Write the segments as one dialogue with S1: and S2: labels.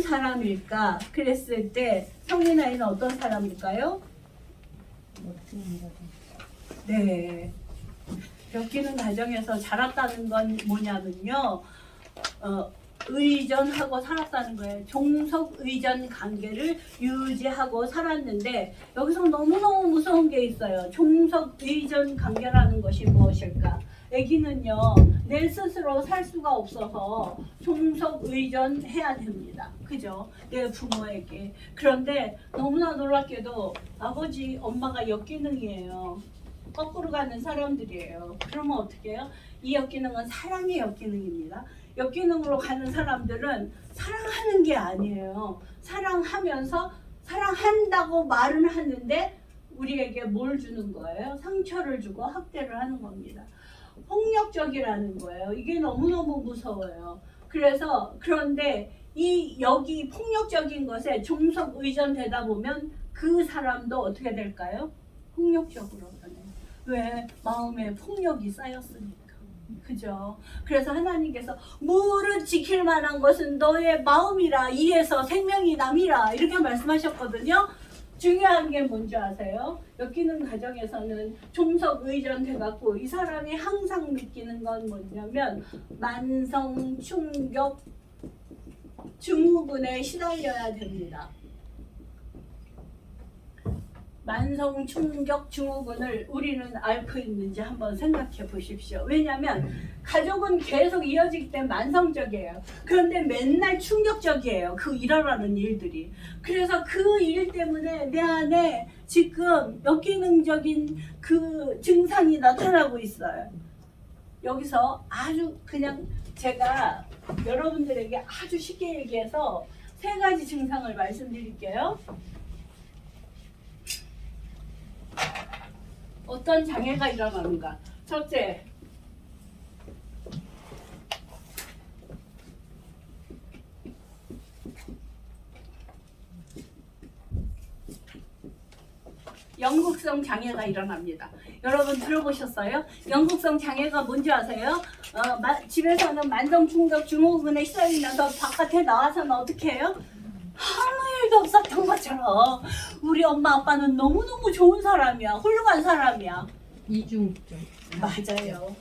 S1: 사람일까? 그랬을 때 성인 아이는 어떤 사람일까요? 네. 엮이는 가정에서 자랐다는 건 뭐냐면요. 의존하고 살았다는 거예요. 종속 의존 관계를 유지하고 살았는데 여기서 너무너무 무서운 게 있어요. 종속 의존 관계라는 것이 무엇일까? 아기는요, 내 스스로 살 수가 없어서 종속 의존해야 됩니다. 그죠? 내 부모에게. 그런데 너무나 놀랍게도 아버지, 엄마가 역기능이에요. 거꾸로 가는 사람들이에요. 그러면 어떻게 해요? 이 역기능은 사랑의 역기능입니다. 역기능으로 가는 사람들은 사랑하는 게 아니에요. 사랑하면서 사랑한다고 말은 하는데 우리에게 뭘 주는 거예요? 상처를 주고 학대를 하는 겁니다. 폭력적이라는 거예요. 이게 너무너무 무서워요. 그런데 여기 폭력적인 것에 종속 의존되다 보면 그 사람도 어떻게 될까요? 폭력적으로 변해요. 왜? 마음에 폭력이 쌓였으니까. 그죠? 그래서 하나님께서 무릇 지킬 만한 것은 너의 마음이라 이에서 생명이 남이라 이렇게 말씀하셨거든요. 중요한 게 뭔지 아세요? 엮이는 가정에서는 종속 의존돼갖고 이 사람이 항상 느끼는 건 뭐냐면 만성 충격 증후군에 시달려야 됩니다. 만성 충격 증후군을 우리는 앓고 있는지 한번 생각해 보십시오. 왜냐하면 가족은 계속 이어지기 때문에 만성적이에요. 그런데 맨날 충격적이에요. 그 일어나는 일들이. 그래서 그 일 때문에 내 안에 지금 역기능적인 그 증상이 나타나고 있어요. 여기서 아주 그냥 제가 여러분들에게 아주 쉽게 얘기해서 3가지 증상을 말씀드릴게요. 어떤 장애가 일어나는가? 첫째, 영국성 장애가 일어납니다. 여러분 들어보셨어요? 영국성 장애가 뭔지 아세요? 집에서는 만성 충격 증후군에 시달리면서 바깥에 나와서는 어떻게 해요? 아무 일도 없었던 것처럼 우리 엄마 아빠는 너무너무 좋은 사람이야. 훌륭한 사람이야.
S2: 이중적.
S1: 맞아요.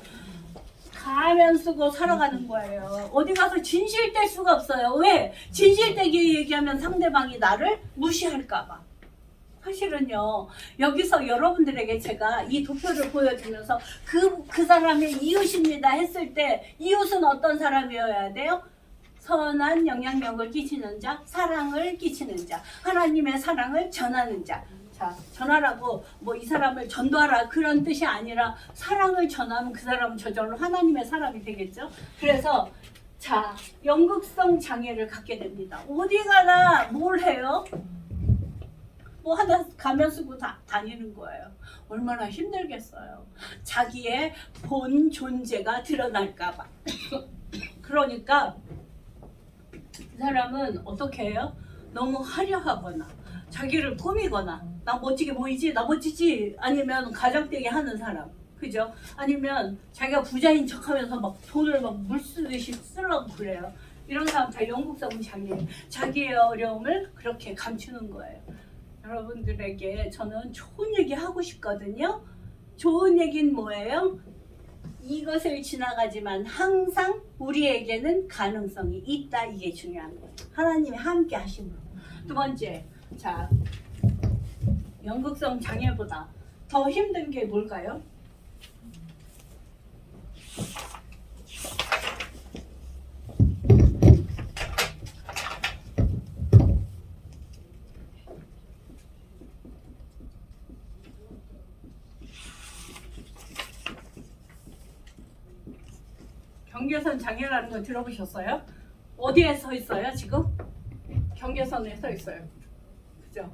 S1: 가면 쓰고 살아가는 거예요. 어디 가서 진실될 수가 없어요. 왜? 진실되게 얘기하면 상대방이 나를 무시할까 봐. 사실은요, 여기서 여러분들에게 제가 이 도표를 보여주면서 그 사람의 이웃입니다 했을 때 이웃은 어떤 사람이어야 돼요? 선한 영향력을 끼치는 자, 사랑을 끼치는 자, 하나님의 사랑을 전하는 자. 자, 전하라고 뭐 이 사람을 전도하라 그런 뜻이 아니라 사랑을 전하면 그 사람은 저절로 하나님의 사람이 되겠죠. 그래서 자, 연극성 장애를 갖게 됩니다. 어디 가나 뭘 해요? 뭐 하나 가면 쓰고 다니는 거예요. 얼마나 힘들겠어요. 자기의 본 존재가 드러날까 봐. 그러니까 이 사람은 어떻게 해요? 너무 화려하거나 자기를 꾸미거나 나 멋지게 보이지? 나 멋지지? 아니면 가장되게 하는 사람. 그죠? 아니면 자기가 부자인 척하면서 막 돈을 막 물쓰듯이 쓰려고 그래요. 이런 사람 다 영국성 장애예요. 자기의 어려움을 그렇게 감추는 거예요. 여러분들에게 저는 좋은 얘기 하고 싶거든요. 좋은 얘기는 뭐예요? 이것을 지나가지만 항상 우리에게는 가능성이 있다. 이게 중요한 거예요. 하나님이 함께 하심으로. 2번째, 자, 연극성 장애보다 더 힘든 게 뭘까요? 경계선 장애라는 거 들어보셨어요? 어디에 서 있어요 지금? 경계선에 서 있어요. 그죠?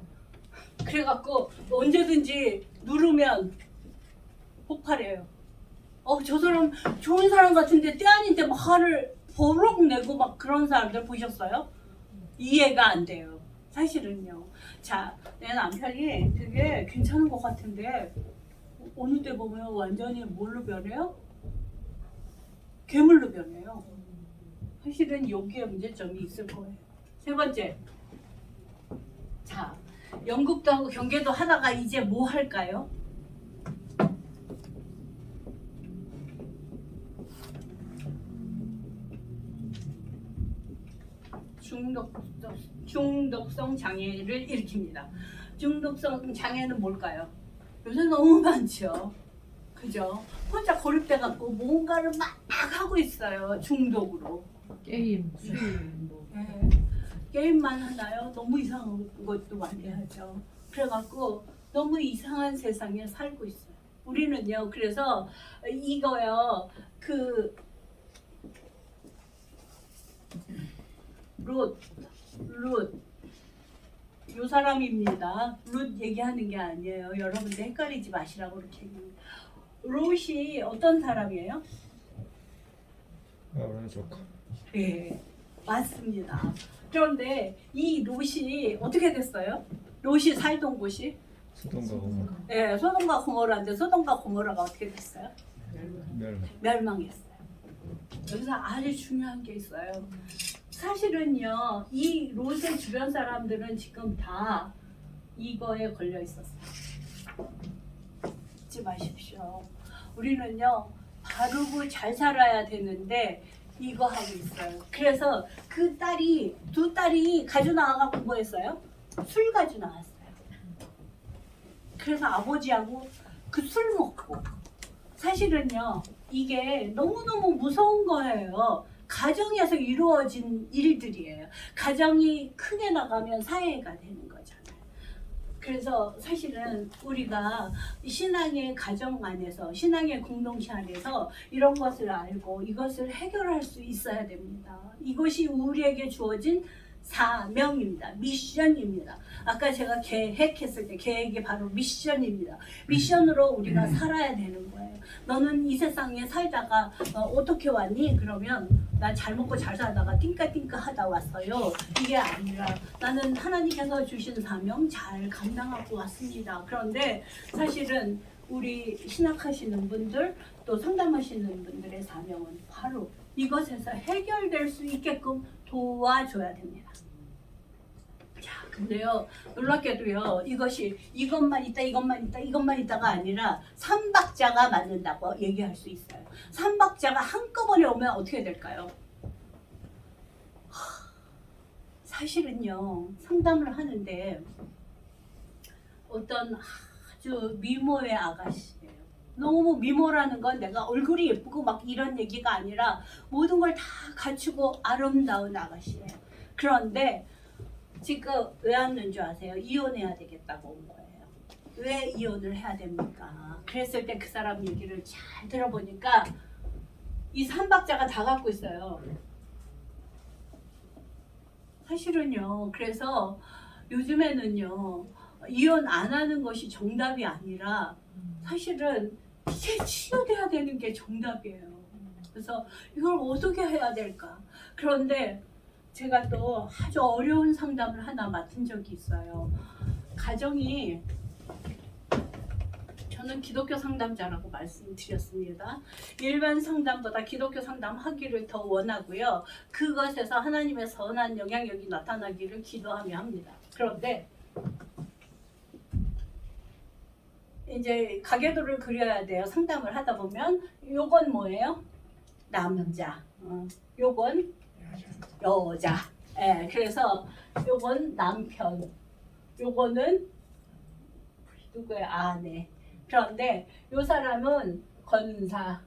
S1: 그래갖고 언제든지 누르면 폭발해요. 저 사람 좋은 사람 같은데 때 아닌데 막 화를 버럭 내고 막 그런 사람들 보셨어요? 이해가 안 돼요. 사실은요. 자, 내 남편이 되게 괜찮은 것 같은데 어느 때 보면 완전히 뭘로 변해요? 괴물로 변해요. 사실은 여기에 문제점이 있을 거예요. 세 번째. 자, 연극도 하고 경계도 하다가 이제 뭐 할까요? 중독성 장애를 일으킵니다. 중독성 장애는 뭘까요? 요새 너무 많죠. 그죠? 혼자 고립돼 갖고 뭔가를 막 하고 있어요. 중독으로.
S2: 게임, 술, 뭐.
S1: 네. 게임만 하나요? 너무 이상한 것도 많이 하죠. 그래갖고 너무 이상한 세상에 살고 있어요. 우리는요. 그래서 이거요. 그 룻. 요 사람입니다. 룻 얘기하는 게 아니에요. 여러분들 헷갈리지 마시라고 그렇게 얘기합니다. 룻이 어떤 사람이에요?
S3: 아브라함 조카.
S1: 네, 맞습니다. 그런데 이 롯이 어떻게 됐어요? 롯이 살던 곳이
S3: 소돔과 고모라.
S1: 네, 소돔과 고모라인데 소돔과 고모라가 어떻게 됐어요? 멸망했어요. 여기서 아주 중요한 게 있어요. 사실은요, 이 롯의 주변 사람들은 지금 다 이거에 걸려 있었어요. 잊지 마십시오. 우리는요, 바르고 잘 살아야 되는데 이거 하고 있어요. 그래서 그 딸이 두 딸이 가져 나와갖고 뭐 했어요? 술 가져 나왔어요. 그래서 아버지하고 그 술 먹고 사실은요 이게 너무너무 무서운 거예요. 가정에서 이루어진 일들이에요. 가정이 크게 나가면 사회가 되는 거잖아요. 그래서 사실은 우리가 신앙의 가정 안에서 신앙의 공동체 안에서 이런 것을 알고 이것을 해결할 수 있어야 됩니다. 이것이 우리에게 주어진 사명입니다. 미션입니다. 아까 제가 계획했을 때 계획이 바로 미션입니다. 미션으로 우리가 살아야 되는 거예요. 너는 이 세상에 살다가 어떻게 왔니? 그러면 나 잘 먹고 잘 살다가 띵까띵까 하다 왔어요. 이게 아니라 나는 하나님께서 주신 사명 잘 감당하고 왔습니다. 그런데 사실은 우리 신학하시는 분들 또 상담하시는 분들의 사명은 바로 이것에서 해결될 수 있게끔 도와줘야 됩니다. 자, 근데요 놀랍게도요 이것이 이것만 있다가 아니라 삼박자가 맞는다고 얘기할 수 있어요. 삼박자가 한꺼번에 오면 어떻게 될까요? 사실은요 상담을 하는데 어떤 아주 미모의 아가씨예요. 너무 미모라는 건 내가 얼굴이 예쁘고 막 이런 얘기가 아니라 모든 걸 다 갖추고 아름다운 아가씨예요. 그런데 지금 왜 왔는 줄 아세요? 이혼해야 되겠다고 온 거예요. 왜 이혼을 해야 됩니까? 그랬을 때 그 사람 얘기를 잘 들어보니까 이 삼박자가 다 갖고 있어요. 사실은요. 그래서 요즘에는요. 이혼 안 하는 것이 정답이 아니라 사실은 이제 치료돼야 되는 게 정답이에요. 그래서 이걸 어떻게 해야 될까? 그런데 제가 또 아주 어려운 상담을 하나 맡은 적이 있어요. 가정이 저는 기독교 상담자라고 말씀드렸습니다. 일반 상담보다 기독교 상담하기를 더 원하고요. 그것에서 하나님의 선한 영향력이 나타나기를 기도하며 합니다. 그런데 이제 가계도를 그려야 돼요. 상담을 하다 보면 요건 뭐예요? 남자. 요건 여자. 예, 그래서 요건 남편. 요거는 누구의 아내. 그런데 요 사람은 권사.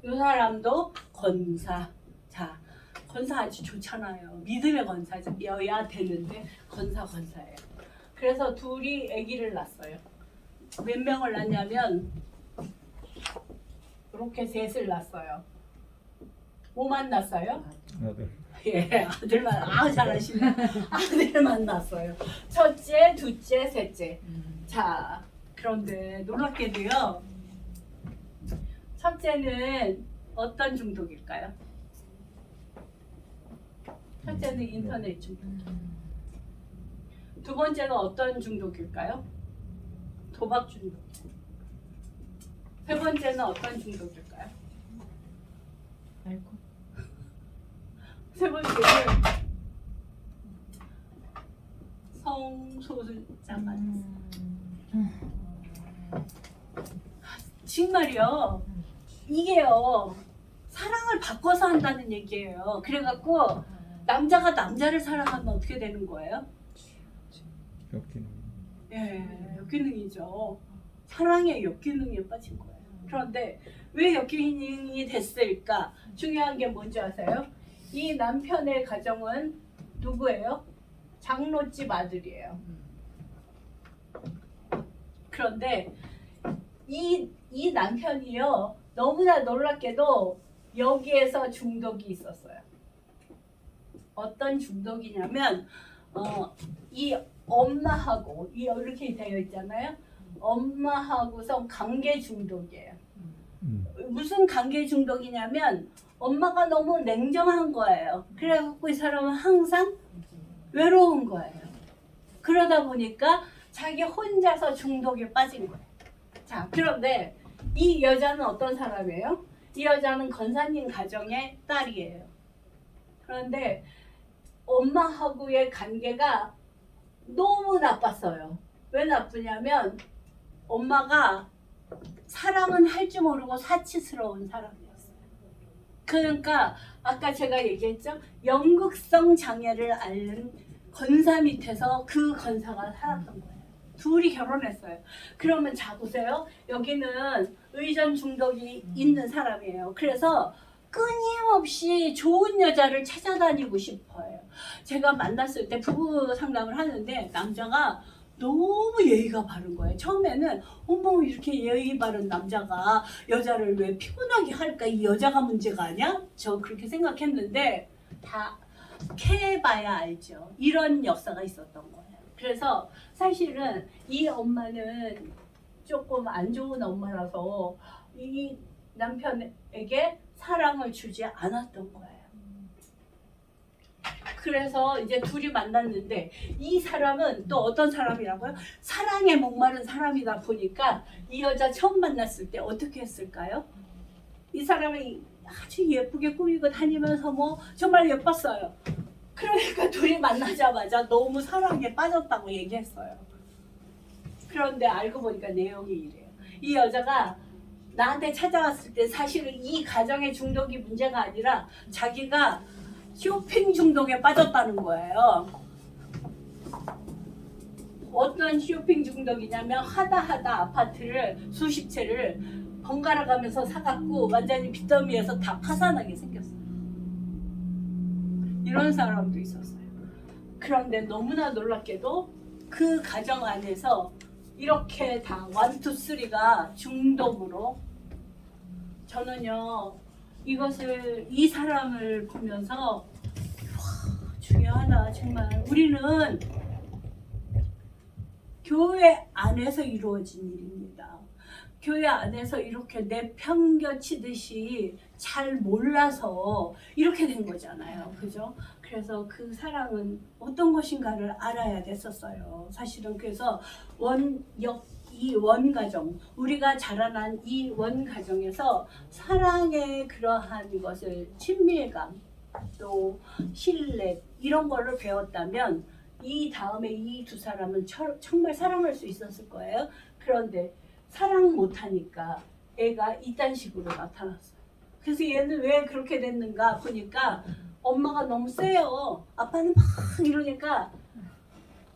S1: 요 사람도 권사. 자, 권사 아주 좋잖아요. 믿음의 권사여야 되는데 권사예요. 그래서 둘이 아기를 낳았어요. 몇 명을 낳냐면 이렇게 셋을 낳았어요. 뭐만 낳았어요?
S3: 아들.
S1: 예, 아들만 잘하시네. 아들만 낳았어요. 첫째, 둘째, 셋째. 자, 그런데 놀랍게도요. 첫째는 어떤 중독일까요? 첫째는 인터넷 중독. 두 번째는 어떤 중독일까요? 도박 중독. 세 번째는 어떤 중독일까요?
S2: 알코.
S1: 세 번째는 성소수자가 정말요. 이게요 사랑을 바꿔서 한다는 얘기예요. 그래갖고 남자가 남자를 사랑하면 어떻게 되는 거예요?
S3: 역기능.
S1: 예, 역기능이죠. 사랑의 역기능에 빠진 거예요. 그런데 왜 역기능이 됐을까? 중요한 게 뭔지 아세요? 이 남편의 가정은 누구예요? 장로집 아들이에요. 그런데 이 남편이요 너무나 놀랍게도 여기에서 중독이 있었어요. 어떤 중독이냐면 이 엄마하고 이렇게 되어 있잖아요. 엄마하고서 관계 중독이에요. 무슨 관계 중독이냐면 엄마가 너무 냉정한 거예요. 그래갖고 이 사람은 항상 외로운 거예요. 그러다 보니까 자기 혼자서 중독에 빠진 거예요. 자, 그런데 이 여자는 어떤 사람이에요? 이 여자는 권사님 가정의 딸이에요. 그런데 엄마하고의 관계가 너무 나빴어요. 왜 나쁘냐면 엄마가 사랑은 할 줄 모르고 사치스러운 사람이었어요. 그러니까 아까 제가 얘기했죠. 연극성 장애를 앓는 권사 밑에서 그 권사가 살았던 거예요. 둘이 결혼했어요. 그러면 자 보세요. 여기는 의전 중독이 있는 사람이에요. 그래서 끊임없이 좋은 여자를 찾아다니고 싶어요. 제가 만났을 때 부부 상담을 하는데 남자가 너무 예의가 바른 거예요. 처음에는 어머 이렇게 예의 바른 남자가 여자를 왜 피곤하게 할까? 이 여자가 문제가 아니야? 저 그렇게 생각했는데 다 캐봐야 알죠. 이런 역사가 있었던 거예요. 그래서 사실은 이 엄마는 조금 안 좋은 엄마라서 이 남편에게 사랑을 주지 않았던 거예요. 그래서 이제 둘이 만났는데 이 사람은 또 어떤 사람이라고요? 사랑에 목마른 사람이다 보니까 이 여자 처음 만났을 때 어떻게 했을까요? 이 사람이 아주 예쁘게 꾸미고 다니면서 뭐 정말 예뻤어요. 그러니까 둘이 만나자마자 너무 사랑에 빠졌다고 얘기했어요. 그런데 알고 보니까 내용이 이래요. 이 여자가 나한테 찾아왔을 때 사실은 이 가정의 중독이 문제가 아니라 자기가 쇼핑 중독에 빠졌다는 거예요. 어떤 쇼핑 중독이냐면 하다 아파트를 수십 채를 번갈아 가면서 사갖고 완전히 빚더미에서 다 파산하게 생겼어요. 이런 사람도 있었어요. 그런데 너무나 놀랍게도 그 가정 안에서 이렇게 다 1, 2, 3가 중독으로 저는요 이 사람을 보면서 와, 중요하다 정말. 우리는 교회 안에서 이루어진 일입니다. 교회 안에서 이렇게 내팽겨치듯이 잘 몰라서 이렇게 된 거잖아요. 그죠? 그래서 그 사랑은 어떤 것인가를 알아야 됐었어요. 사실은 그래서 이 원가정, 우리가 자라난 이 원가정에서 사랑의 그러한 것을 친밀감, 또 신뢰 이런 거를 배웠다면 이 다음에 이 두 사람은 정말 사랑할 수 있었을 거예요. 그런데 사랑 못하니까 애가 이딴 식으로 나타났어요. 그래서 얘는 왜 그렇게 됐는가 보니까 엄마가 너무 세요. 아빠는 막 이러니까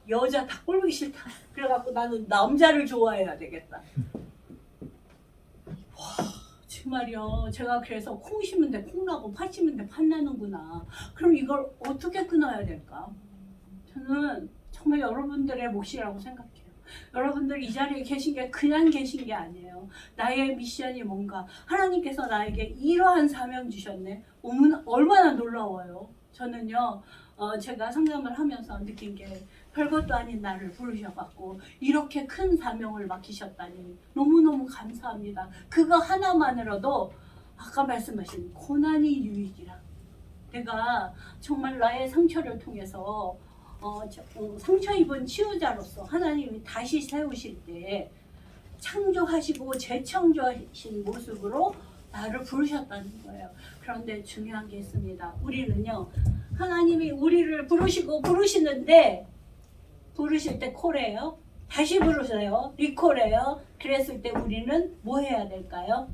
S1: 여자 다 꼴보기 싫다. 그래갖고 나는 남자를 좋아해야 되겠다. 와 정말요. 제가 그래서 콩 심은데 콩 나고 팥 심은데 팥 나는구나. 그럼 이걸 어떻게 끊어야 될까? 저는 정말 여러분들의 몫이라고 생각해요. 여러분들 이 자리에 계신 게 그냥 계신 게 아니에요. 나의 미션이 뭔가 하나님께서 나에게 이러한 사명 주셨네. 얼마나 놀라워요. 저는요 제가 상담을 하면서 느낀 게 별것도 아닌 나를 부르셔갖고 이렇게 큰 사명을 맡기셨다니 너무너무 감사합니다. 그거 하나만으로도 아까 말씀하신 고난이 유익이라. 내가 정말 나의 상처를 통해서 상처 입은 치유자로서 하나님이 다시 세우실 때 창조하시고 재창조하신 모습으로 나를 부르셨다는 거예요. 그런데 중요한 게 있습니다. 우리는요 하나님이 우리를 부르시고 부르시는데 부르실 때 콜해요. 다시 부르세요. 리콜해요. 그랬을 때 우리는 뭐 해야 될까요?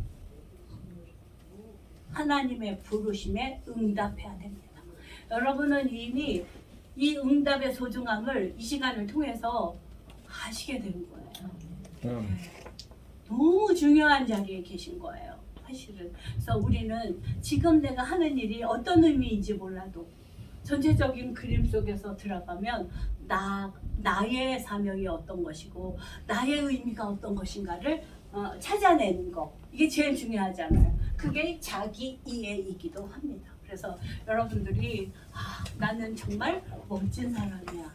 S1: 하나님의 부르심에 응답해야 됩니다. 여러분은 이미 이 응답의 소중함을 이 시간을 통해서 아시게 된 거예요. 너무 중요한 자리에 계신 거예요. 사실은. 그래서 우리는 지금 내가 하는 일이 어떤 의미인지 몰라도 전체적인 그림 속에서 들어가면 나의 사명이 어떤 것이고 나의 의미가 어떤 것인가를 찾아내는 거, 이게 제일 중요하잖아요. 그게 자기 이해이기도 합니다. 그래서 여러분들이 나는 정말 멋진 사람이야,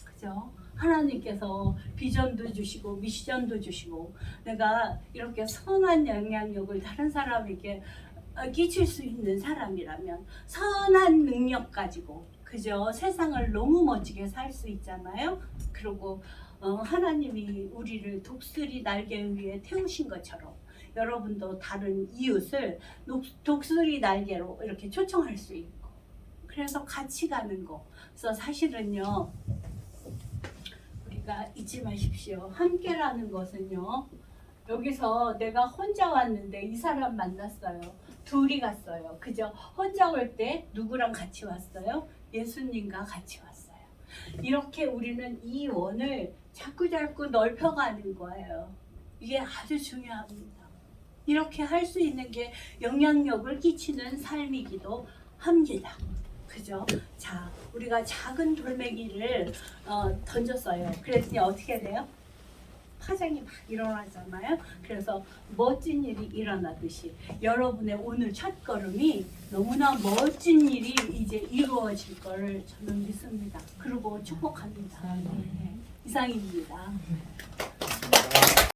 S1: 그죠? 하나님께서 비전도 주시고 미션도 주시고 내가 이렇게 선한 영향력을 다른 사람에게 끼칠 수 있는 사람이라면 선한 능력 가지고, 그죠? 세상을 너무 멋지게 살 수 있잖아요. 그리고 하나님이 우리를 독수리 날개 위에 태우신 것처럼 여러분도 다른 이웃을 독수리 날개로 이렇게 초청할 수 있고, 그래서 같이 가는 거. 그래서 사실은요, 우리가 잊지 마십시오. 함께라는 것은요, 여기서 내가 혼자 왔는데 이 사람 만났어요. 둘이 갔어요. 그죠? 혼자 올 때 누구랑 같이 왔어요? 예수님과 같이 왔어요. 이렇게 우리는 이 원을 자꾸 넓혀가는 거예요. 이게 아주 중요합니다. 이렇게 할 수 있는 게 영향력을 끼치는 삶이기도 합니다. 그죠? 자, 우리가 작은 돌멩이를 던졌어요. 그랬더니 어떻게 돼요? 파장이 막 일어나잖아요. 그래서 멋진 일이 일어나듯이 여러분의 오늘 첫걸음이 너무나 멋진 일이 이제 이루어질 거를 저는 믿습니다. 그리고 축복합니다. 네, 이상입니다.